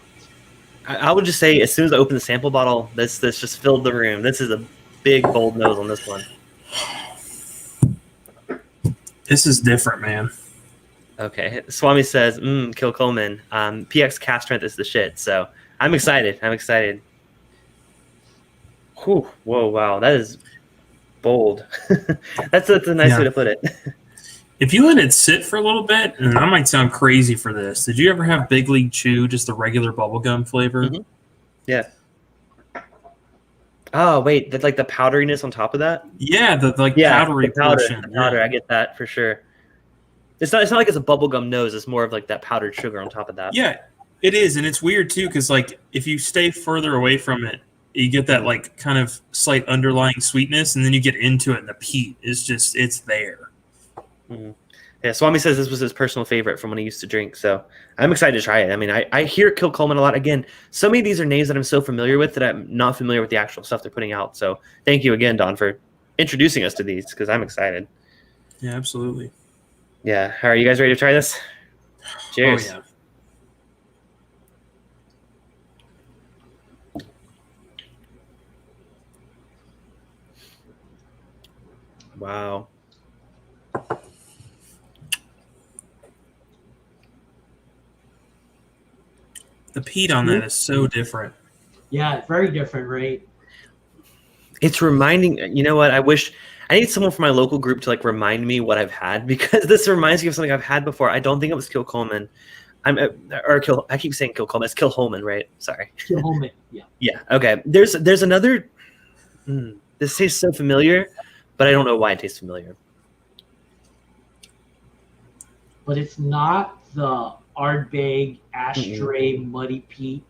I would just say, as soon as I open the sample bottle, this just filled the room. This is a big, bold nose on this one.
This is different, man.
Okay. Swami says, Kilchoman. PX cast strength is the shit. So I'm excited. Whew. Whoa, wow. That is bold. that's a nice way to put it.
If you let it sit for a little bit, and I might sound crazy for this, did you ever have Big League Chew, just the regular bubblegum flavor?
Mm-hmm. Yeah. Oh, wait, that's like the powderiness on top of that?
Yeah, powdery portion.
The powder, I get that for sure. It's not like it's a bubblegum nose. It's more of like that powdered sugar on top of that.
Yeah, it is, and it's weird too because like if you stay further away from it, you get that like kind of slight underlying sweetness, and then you get into it, and the peat is just it's there.
Mm-hmm. Yeah, Swami says this was his personal favorite from when he used to drink, so I'm excited to try it. I mean, I hear Kilchoman a lot. Again, so many of these are names that I'm so familiar with that I'm not familiar with the actual stuff they're putting out. So thank you again, Don, for introducing us to these because I'm excited.
Yeah, absolutely.
Yeah. Are you guys ready to try this? Cheers.
Oh, yeah.
Wow.
The peat on that is so different.
Yeah, very different, right?
It's reminding, you know what? I need someone from my local group to like remind me what I've had because this reminds me of something I've had before. I don't think it was Kilchoman. I keep saying Kilchoman. It's Kilchoman, right? Sorry.
Kilchoman, yeah.
Yeah. Okay. There's another. This tastes so familiar, but I don't know why it tastes familiar.
But it's not the Ardbeg ashtray muddy peat.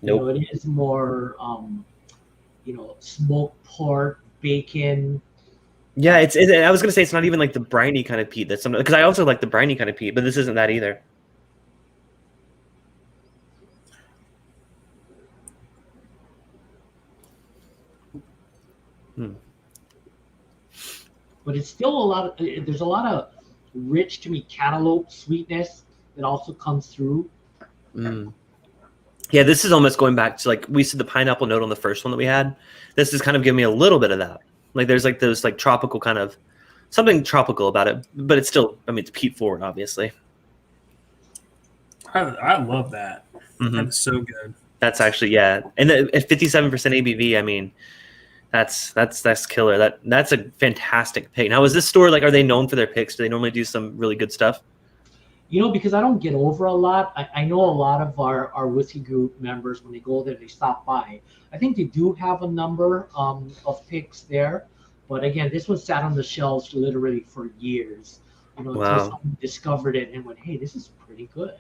Nope.
You know, it is more, smoked pork, bacon.
Yeah, I was gonna say it's not even like the briny kind of peat that's something because I also like the briny kind of peat, but this isn't that either.
But it's still there's a lot of rich, to me, cantaloupe sweetness that also comes through.
Yeah, this is almost going back to like we said the pineapple note on the first one that we had. This is kind of giving me a little bit of that. Like there's like those like tropical kind of something tropical about it, but it's still, I mean, it's peat forward, obviously.
I love that. That's so good.
That's actually, yeah. And at 57% ABV, I mean, that's killer. That's a fantastic pick. Now, is this store, like, are they known for their picks? Do they normally do some really good stuff?
You know, because I don't get over a lot. I know a lot of our whiskey group members, when they go there, they stop by. I think they do have a number of picks there. But again, this one sat on the shelves literally for years. You know, until someone discovered it and went, hey, this is pretty good.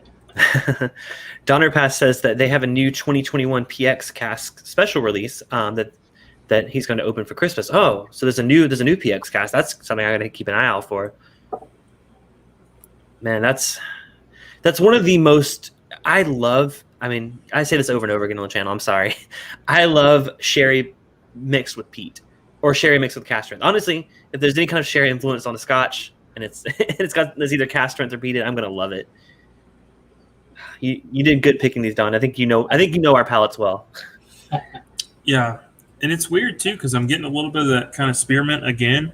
Donner Pass says that they have a new 2021 PX Cask special release that he's going to open for Christmas. Oh, so there's a new PX Cask. That's something I got to keep an eye out for. Man, that's one of the most I love. I mean, I say this over and over again on the channel. I'm sorry. I love sherry mixed with peat or sherry mixed with cask strength. Honestly, if there's any kind of sherry influence on the Scotch and it's either cask strength or peated, I'm gonna love it. You did good picking these, Don. I think you know our palates well.
Yeah, and it's weird too because I'm getting a little bit of that kind of spearmint again.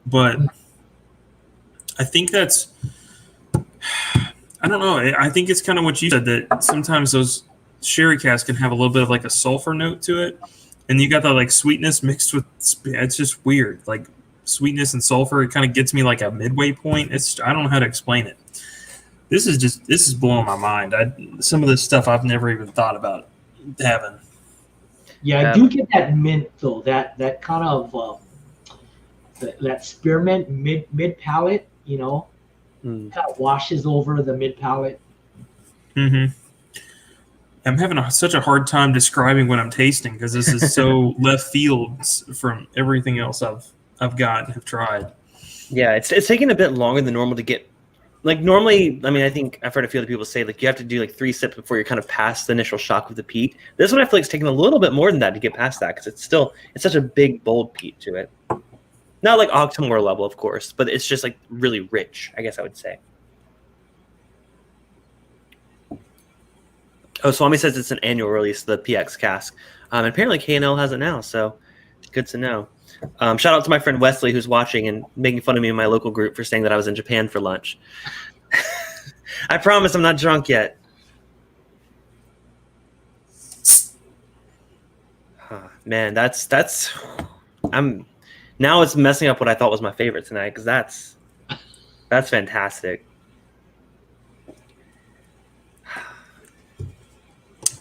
But I think that's, I don't know. I think it's kind of what you said, that sometimes those sherry casks can have a little bit of like a sulfur note to it. And you got that like sweetness mixed with, it's just weird. Like sweetness and sulfur, it kind of gets me like a midway point. I don't know how to explain it. This is blowing my mind. Some of this stuff I've never even thought about having.
Yeah, I do get that mint though. That kind of that spearmint mid palate, you know, kind of washes over the mid palate.
I'm having such a hard time describing what I'm tasting because this is so left field from everything else I've got and have tried. Yeah,
it's taking a bit longer than normal to get. Like normally, I mean, I think I've heard a few other people say like you have to do like 3 sips before you're kind of past the initial shock of the peat. This one I feel like it's taking a little bit more than that to get past that because it's such a big, bold peat to it. Not like Octomore level, of course, but it's just like really rich, I guess I would say. Oh, Swami says it's an annual release, the PX Cask. And apparently K&L has it now, so good to know. Shout out to my friend Wesley who's watching and making fun of me in my local group for saying that I was in Japan for lunch. I promise I'm not drunk yet. Man, now it's messing up what I thought was my favorite tonight because that's fantastic.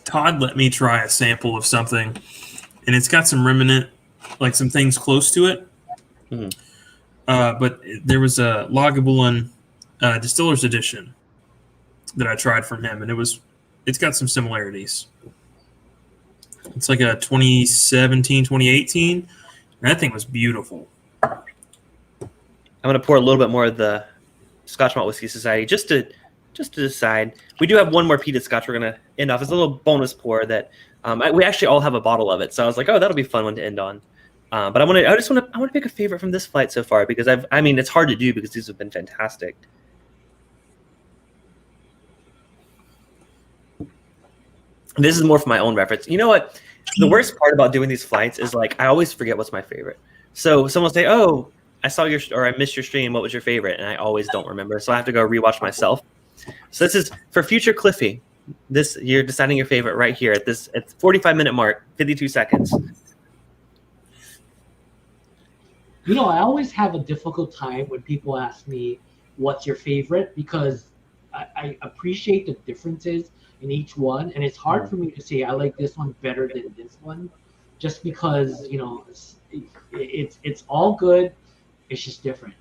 Todd let me try a sample of something, and it's got some remnant, like some things close to it. But there was a Lagavulin Distiller's Edition that I tried from him, and it's got some similarities. It's like a 2017, 2018, and that thing was beautiful.
I'm going to pour a little bit more of the Scotch Malt Whiskey Society just to decide. We do have one more peated Scotch we're going to end off. It's a little bonus pour that we actually all have a bottle of it. So I was like, oh, that'll be a fun one to end on. But I want to pick a favorite from this flight so far because it's hard to do because these have been fantastic. This is more for my own reference. You know what? The worst part about doing these flights is like I always forget what's my favorite. So someone will say, "Oh, I missed your stream. What was your favorite?" And I always don't remember. So I have to go rewatch myself. So this is for future Cliffy. You're deciding your favorite right here at 45-minute mark, 52 seconds.
You know, I always have a difficult time when people ask me what's your favorite because I appreciate the differences in each one, and it's hard for me to say I like this one better than this one, just because it's all good. It's just different,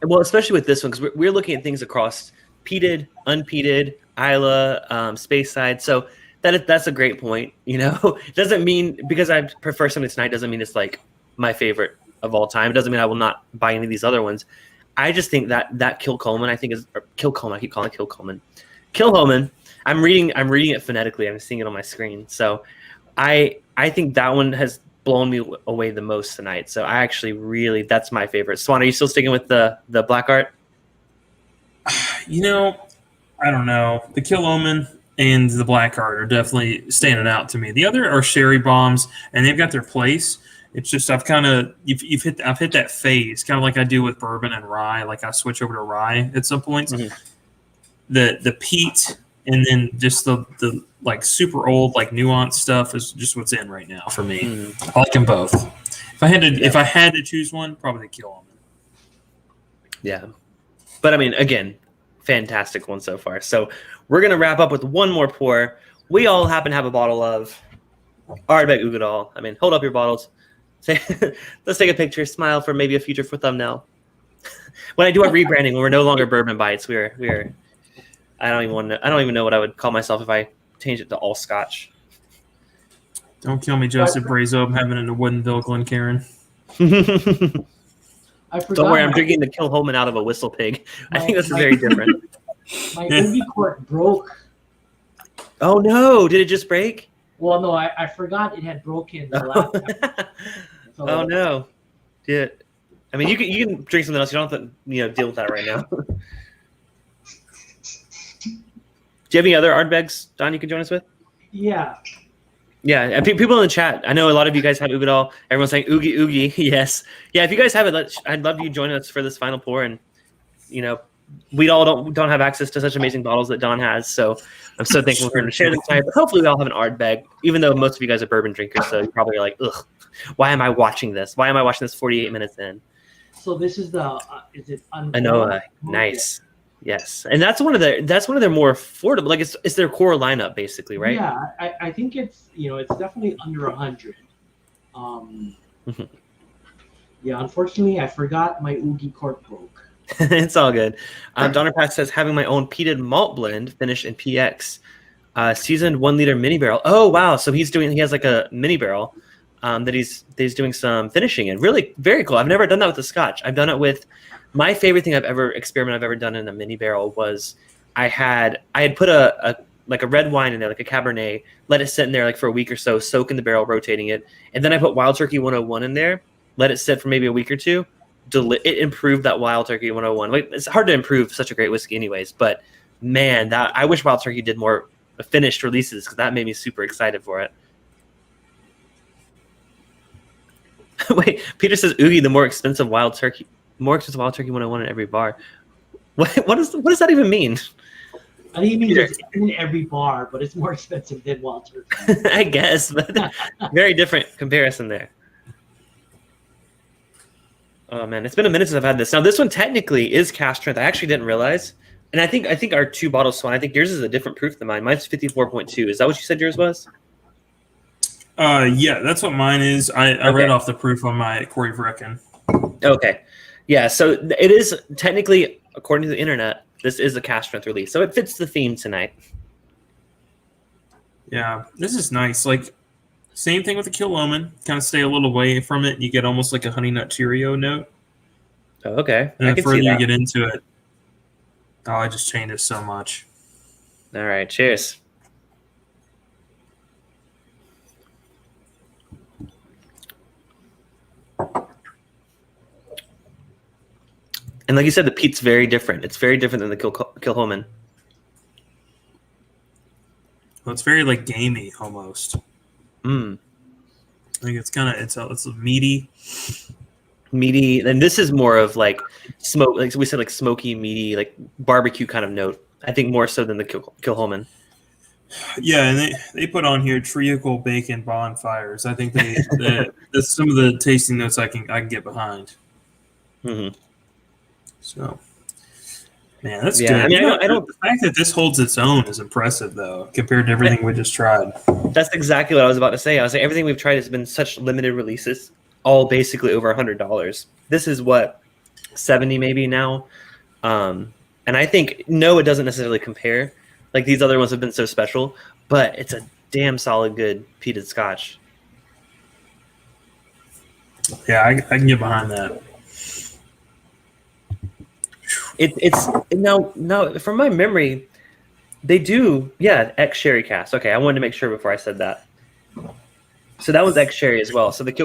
Well, especially with this one because we're looking at things across peated, unpeated, Isla, Speyside. So that's a great point. It doesn't mean because I prefer something tonight doesn't mean it's like my favorite of all time. It doesn't mean I will not buy any of these other ones. I just think that Kilchoman, I keep calling it Kilchoman. Kilchoman. I'm reading it phonetically. I'm seeing it on my screen. So I think that one has blown me away the most tonight. So I actually that's my favorite. Swan, are you still sticking with the black art?
I don't know. The Kilchoman and the black art are definitely standing out to me. The other are sherry bombs, and they've got their place. It's just I've hit that phase, kind of like I do with bourbon and rye. Like I switch over to rye at some points. Mm-hmm. The peat and then just the like super old like nuanced stuff is just what's in right now for me. Mm-hmm. I like them both. If I had to choose one, probably the Kilchoman.
Yeah, but again, fantastic one so far. So we're gonna wrap up with one more pour. We all happen to have a bottle of Ardbeg Uigeadail. Hold up your bottles. Let's take a picture. Smile for maybe a future for thumbnail. When I do our rebranding, when we're no longer Bourbon Bites, we're. I don't even know what I would call myself if I changed it to all Scotch.
Don't kill me, Joseph Brazo. I'm having it in a wooden bill, Glencairn.
Don't worry, I'm drinking the Kilchoman out of a whistle pig. I think this is very different.
My Ugi cork broke.
Oh no! Did it just break?
Well, no, I forgot it had broken the last time. So,
oh no! Yeah, you can drink something else. You don't have to deal with that right now. Do you have any other Ardbegs, Don, you can join us with?
Yeah.
Yeah, and people in the chat, I know a lot of you guys have Uigeadail. Everyone's saying Oogie. Yes. Yeah, if you guys have it, I'd love you to join us for this final pour. And, we all don't have access to such amazing bottles that Don has. So I'm so thankful for him to share them tonight. But hopefully we all have an Ardbeg, even though most of you guys are bourbon drinkers. So you probably are like, ugh, why am I watching this? Why am I watching this 48 minutes in?
So this is is it
Anoa? Nice. Yes, and that's one of their more affordable. Like it's their core lineup basically, right?
Yeah, I think it's it's definitely under 100. Yeah, unfortunately, I forgot my Ugi cork broke.
It's all good. Donner Pack says having my own peated malt blend finished in PX, seasoned 1 liter mini barrel. Oh wow! So he has like a mini barrel that he's doing some finishing in. Really very cool. I've never done that with the Scotch. I've done it with. My favorite thing I've ever done in a mini barrel was I had put a red wine in there, like a Cabernet, let it sit in there like for a week or so, soak in the barrel, rotating it, and then I put Wild Turkey 101 in there, let it sit for maybe a week or two. It improved that Wild Turkey 101. Like, it's hard to improve such a great whiskey, anyways. But man, I wish Wild Turkey did more finished releases because that made me super excited for it. Wait, Peter says Oogie, the more expensive Wild Turkey 101 in every bar. What does that even mean?
I think it means it's in every bar, but it's more expensive than Wild Turkey.
I guess, but very different comparison there. Oh man, it's been a minute since I've had this. Now this one technically is cask strength. I actually didn't realize, and I think our 2 bottles, Swan. I think yours is a different proof than mine. Mine's 54.2. Is that what you said yours was?
Yeah, that's what mine is. I read off the proof on my Corey Vrecken.
Okay. Yeah, so it is technically, according to the internet, this is a cask strength release, so it fits the theme tonight.
Yeah, this is nice. Like, same thing with the Kilchoman. Kind of stay a little away from it. You get almost like a honey nut Cheerio note.
Oh, okay,
And
I
the
can
further
see
you
that.
get into it, I just changed it so much.
All right, cheers. And like you said, the peat's very different. It's very different than the Kilchoman.
Well, it's very like gamey almost.
Mm.
Like it's kind of it's a meaty.
Meaty, and this is more of like smoke, like we said, like smoky, meaty, like barbecue kind of note. I think more so than the Kilchoman.
Yeah, and they put on here treacle bacon bonfires. I think that's some of the tasting notes I can get behind.
Mm-hmm.
So, man, that's
Yeah,
good.
I mean, I don't.
The fact that this holds its own is impressive, though, compared to everything we just tried.
That's exactly what I was about to say. I was like, everything we've tried has been such limited releases, all basically over $100. This is what, 70 maybe now, and I think no, it doesn't necessarily compare. Like these other ones have been so special, but it's a damn solid good peated Scotch.
Yeah, I can get behind that.
It's now from my memory, they do ex sherry cask. Okay, I wanted to make sure before I said that. So that was ex sherry as well. So I'm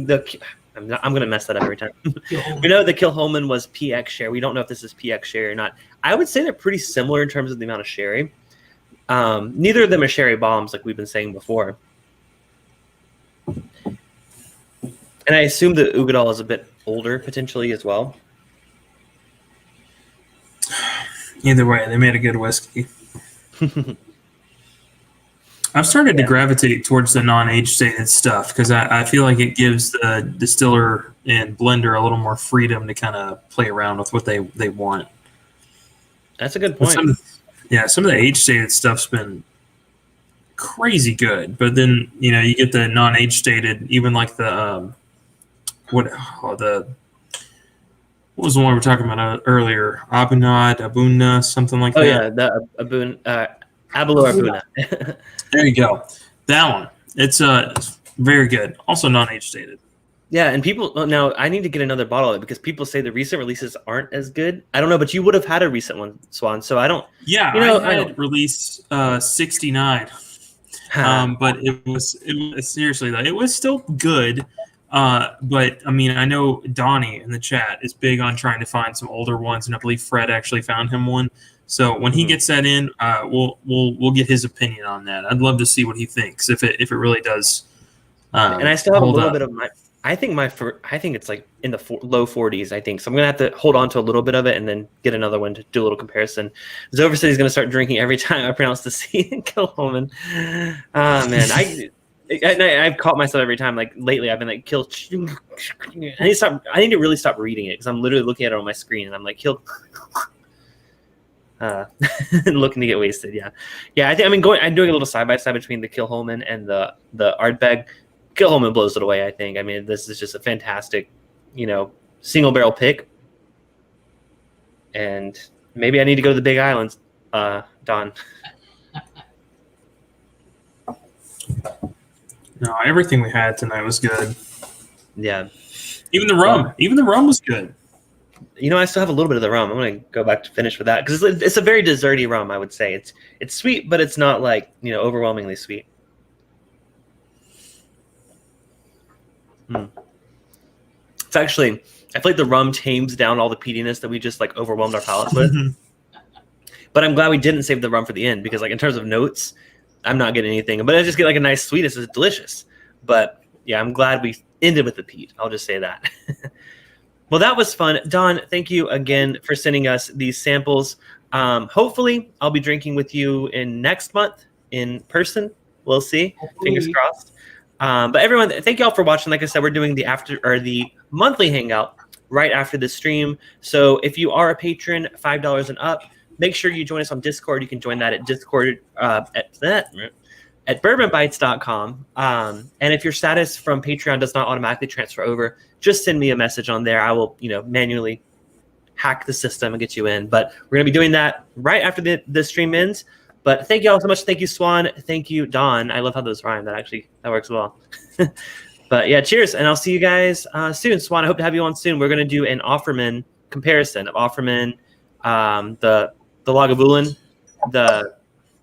gonna mess that up every time. We know the Kilchoman was PX sherry. We don't know if this is PX sherry or not. I would say they're pretty similar in terms of the amount of sherry. Neither of them are sherry bombs like we've been saying before. And I assume the Uigeadail is a bit older potentially as well.
Either way, they made a good whiskey. I've started to gravitate towards the non-age stated stuff because I feel like it gives the distiller and blender a little more freedom to kind of play around with what they want.
That's a good point.
Some of the age stated stuff's been crazy good, but then you get the non-age stated, even like the what was the one we were talking about earlier? Abuna, something like that.
Oh yeah, the Abalo Abuna.
There you go. That one. It's very good. Also non-age stated.
Yeah, and people now I need to get another bottle of it because people say the recent releases aren't as good. I don't know, but you would have had a recent one, Swan. So I don't.
Yeah, I had release 69, but it was seriously though it was still good. But I mean, I know Donnie in the chat is big on trying to find some older ones, and I believe Fred actually found him one. So when he gets that in, we'll get his opinion on that. I'd love to see what he thinks if it really does.
And I still have a little bit of my. I think it's like in the low 40s. I think so. I'm gonna have to hold on to a little bit of it and then get another one to do a little comparison. Zover said he's gonna start drinking every time I pronounce the C in Kilchoman. Man, I've caught myself every time. Like lately, I've been like kill. I need to really stop reading it because I'm literally looking at it on my screen and I'm like kill. Looking to get wasted. Yeah. I'm doing a little side by side between the Kilchoman and the Ardbeg. Kilchoman blows it away. I think. I mean, this is just a fantastic, single barrel pick. And maybe I need to go to the Big Islands, Don.
No, everything we had tonight was good.
Yeah.
Even the rum. Even the rum was good.
I still have a little bit of the rum. I'm going to go back to finish with that because it's a very desserty rum, I would say. It's sweet, but it's not like, overwhelmingly sweet. It's actually, I feel like the rum tames down all the peatiness that we just like overwhelmed our palates with. But I'm glad we didn't save the rum for the end because like in terms of notes, I'm not getting anything. But I just get like a nice sweetness. It's delicious. But yeah, I'm glad we ended with the peat. I'll just say that. Well, that was fun. Don, thank you again for sending us these samples. Hopefully, I'll be drinking with you in next month in person. We'll see. Hopefully. Fingers crossed. But everyone, thank you all for watching. Like I said, we're doing the monthly hangout right after the stream. So if you are a patron, $5 and up, make sure you join us on Discord. You can join that at Discord at bourbonbites.com. And if your status from Patreon does not automatically transfer over, just send me a message on there. I will, manually hack the system and get you in. But we're going to be doing that right after the stream ends. But thank you all so much. Thank you, Swan. Thank you, Don. I love how those rhyme. That works well. But yeah, cheers. And I'll see you guys soon. Swan, I hope to have you on soon. We're going to do an Offerman comparison of Offerman, the Lagavulin, the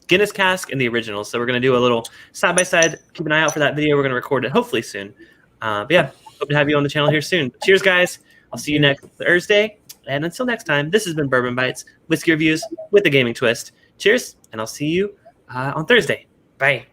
Guinness cask, and the original. So we're going to do a little side-by-side. Keep an eye out for that video. We're going to record it hopefully soon. But yeah, hope to have you on the channel here soon. Cheers, guys. I'll see you next Thursday. And until next time, this has been Bourbon Bites, whiskey reviews with a gaming twist. Cheers, and I'll see you on Thursday. Bye.